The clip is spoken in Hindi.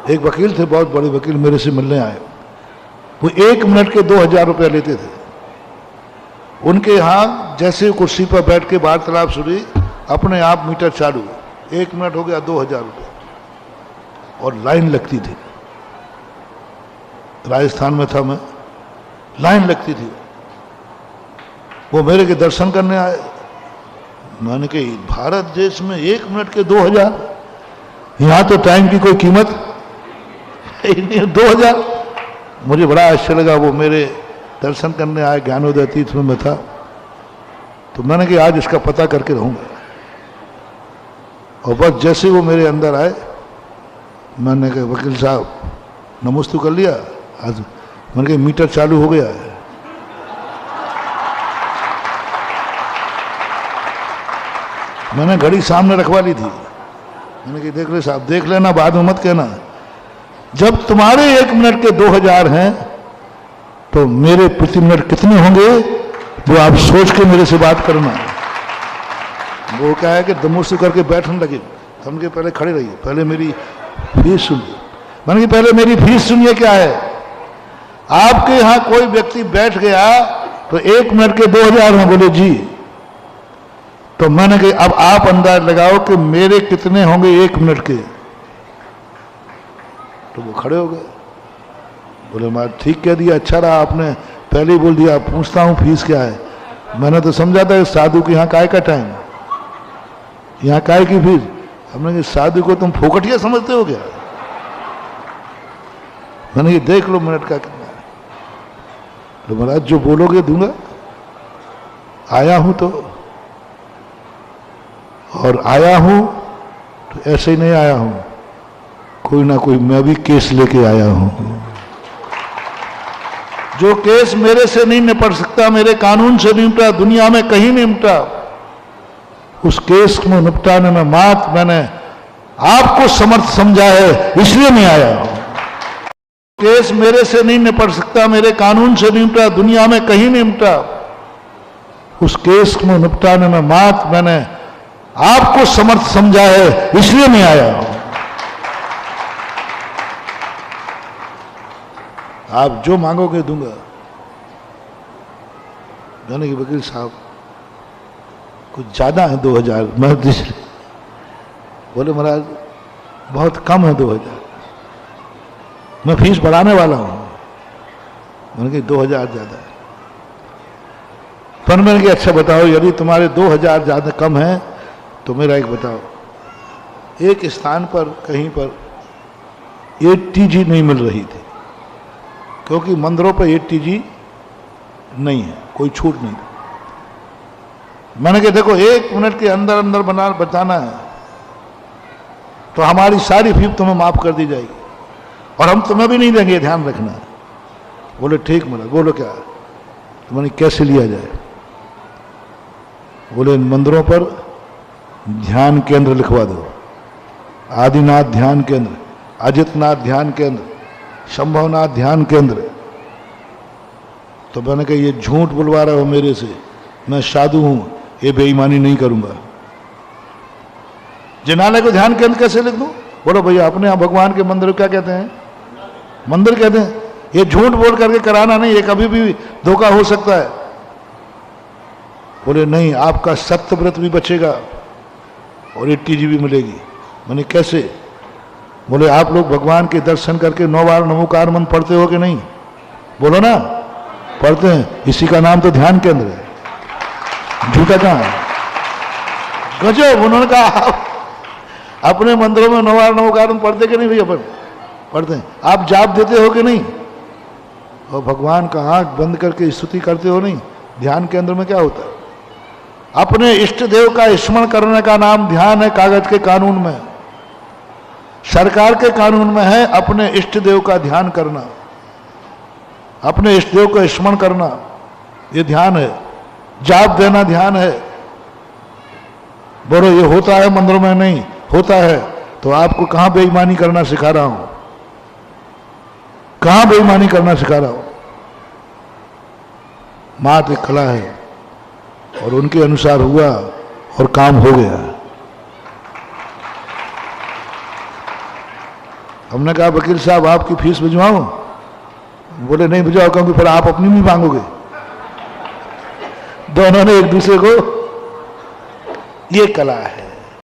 एक वकील थे, बहुत बड़े वकील, मेरे से मिलने आए। वो 1 मिनट के 2000 रुपये लेते थे। उनके यहाँ जैसे कुर्सी पर बैठ के वार्तालाप शुरू, अपने आप मीटर चालू, 1 मिनट हो गया 2000 रुपये, और लाइन लगती थी। राजस्थान में था मैं, लाइन लगती थी। वो मेरे के दर्शन करने आए। मैंने कही भारत देश में 1 मिनट के 2000, यहाँ तो टाइम की कोई कीमत नहीं, 2000। मुझे बड़ा आश्चर्य लगा। वो मेरे दर्शन करने आए, ज्ञानोदय तीर्थ में मैं था, तो मैंने कहा आज इसका पता करके रहूँगा। और बस जैसे वो मेरे अंदर आए, मैंने कहा वकील साहब नमस्ते कर लिया। आज मैंने कहा मीटर चालू हो गया है। मैंने घड़ी सामने रखवा ली थी। मैंने कहा देख ले साहब, देख लेना, बाद में मत कहना। जब तुम्हारे 1 मिनट के 2000 हैं तो मेरे प्रति मिनट कितने होंगे वो आप सोच के मेरे से बात करना। वो क्या है कि दमुस्त करके बैठने लगे। हम के पहले खड़े रहिए, पहले मेरी फीस सुनिए। मैंने कहा पहले मेरी फीस सुनिए क्या है। आपके यहाँ कोई व्यक्ति बैठ गया तो 1 मिनट के 2000 हैं। बोले जी। तो मैंने कहा अब आप अंदाज लगाओ कि मेरे कितने होंगे 1 मिनट के। तो वो खड़े हो गए। बोले मैं ठीक कह दिया, अच्छा रहा आपने पहले ही बोल दिया। पूछता हूँ फीस क्या है। मैंने तो समझा था साधु के यहाँ काय का टाइम, यहाँ काय की फीस। हमने कहा साधु को तुम फोकटिया समझते हो क्या। मैंने कहा देख लो मिनट का कितना है। तो महाराज जो बोलोगे दूंगा। आया हूं तो, और आया हूं तो ऐसे ही नहीं आया हूं, कोई ना कोई मैं भी केस लेके आया हूं। जो केस मेरे से नहीं निपट सकता, मेरे कानून से नहीं निपटा, दुनिया में कहीं नहीं निपटा, उस केस को निपटाने में मात्र मैंने आपको समर्थ समझा है, इसलिए मैं आया हूं। केस मेरे से नहीं निपट सकता, मेरे कानून से नहीं निपटा, दुनिया में कहीं नहीं निपटा, उस केस को निपटाने में मात्र मैंने आपको समर्थ समझा है, इसलिए मैं आया हूं। आप जो मांगोगे दूंगा। मैंने कहा वकील साहब कुछ ज्यादा है 2000। मैं बोले महाराज बहुत कम है 2000, मैं फीस बढ़ाने वाला हूं। मैंने कहा 2000 ज्यादा है। पर मैंने कहा अच्छा बताओ, यदि तुम्हारे 2000 ज्यादा कम है तो मेरा एक बताओ। एक स्थान पर कहीं पर ATG नहीं मिल रही थी, क्योंकि मंदिरों पर ATG नहीं है, कोई छूट नहीं। मैंने कहा देखो 1 मिनट के अंदर अंदर बताना है तो हमारी सारी फीस तुम्हें माफ कर दी जाएगी, और हम तुम्हें भी नहीं देंगे, ध्यान रखना। बोले ठीक महाराज। बोलो क्या। तो मैंने कैसे लिया जाए। बोले इन मंदिरों पर ध्यान केंद्र लिखवा दो। आदिनाथ ध्यान केंद्र, अजितनाथ ध्यान केंद्र, शंभवनाथ ध्यान केंद्र। तो मैंने कहा ये झूठ बुलवा रहे हो मेरे से, मैं साधु हूं, ये बेईमानी नहीं करूंगा। जिनालय को ध्यान केंद्र कैसे लिख दूं। बोलो भैया अपने यहां भगवान के मंदिर क्या कहते हैं, मंदिर कहते हैं। ये झूठ बोल करके कराना नहीं, ये कभी भी धोखा हो सकता है। बोले नहीं, आपका सत्यव्रत भी बचेगा और ATG भी मिलेगी। मैंने कैसे। बोले आप लोग भगवान के दर्शन करके 9 बार नमोकार मंत्र पढ़ते हो कि नहीं। बोलो ना, पढ़ते हैं। इसी का नाम तो ध्यान केंद्र है, झूठा कहां है। गजब। उन्होंने कहा अपने मंदिरों में 9 बार नमोकार मंत्र पढ़ते कि नहीं भैया। पढ़ते हैं। आप जाप देते हो कि नहीं, और भगवान का आंख बंद करके स्तुति करते हो नहीं। ध्यान केंद्र में क्या होता है, अपने इष्ट देव का स्मरण करने का नाम ध्यान है। कागज के कानून में, सरकार के कानून में है अपने इष्ट देव का ध्यान करना, अपने इष्ट देव का स्मरण करना, ये ध्यान है। जाप देना ध्यान है। बोलो ये होता है मंदिरों में, नहीं होता है। तो आपको कहां बेईमानी करना सिखा रहा हूं, कहां बेईमानी करना सिखा रहा हूं। मात्र एक कला है, और उनके अनुसार हुआ और काम हो गया। हमने कहा वकील साहब आपकी फीस भिजवाऊं? बोले नहीं भिजवाओ, क्योंकि फिर आप अपनी भी मांगोगे। दोनों ने एक दूसरे को, ये कला है।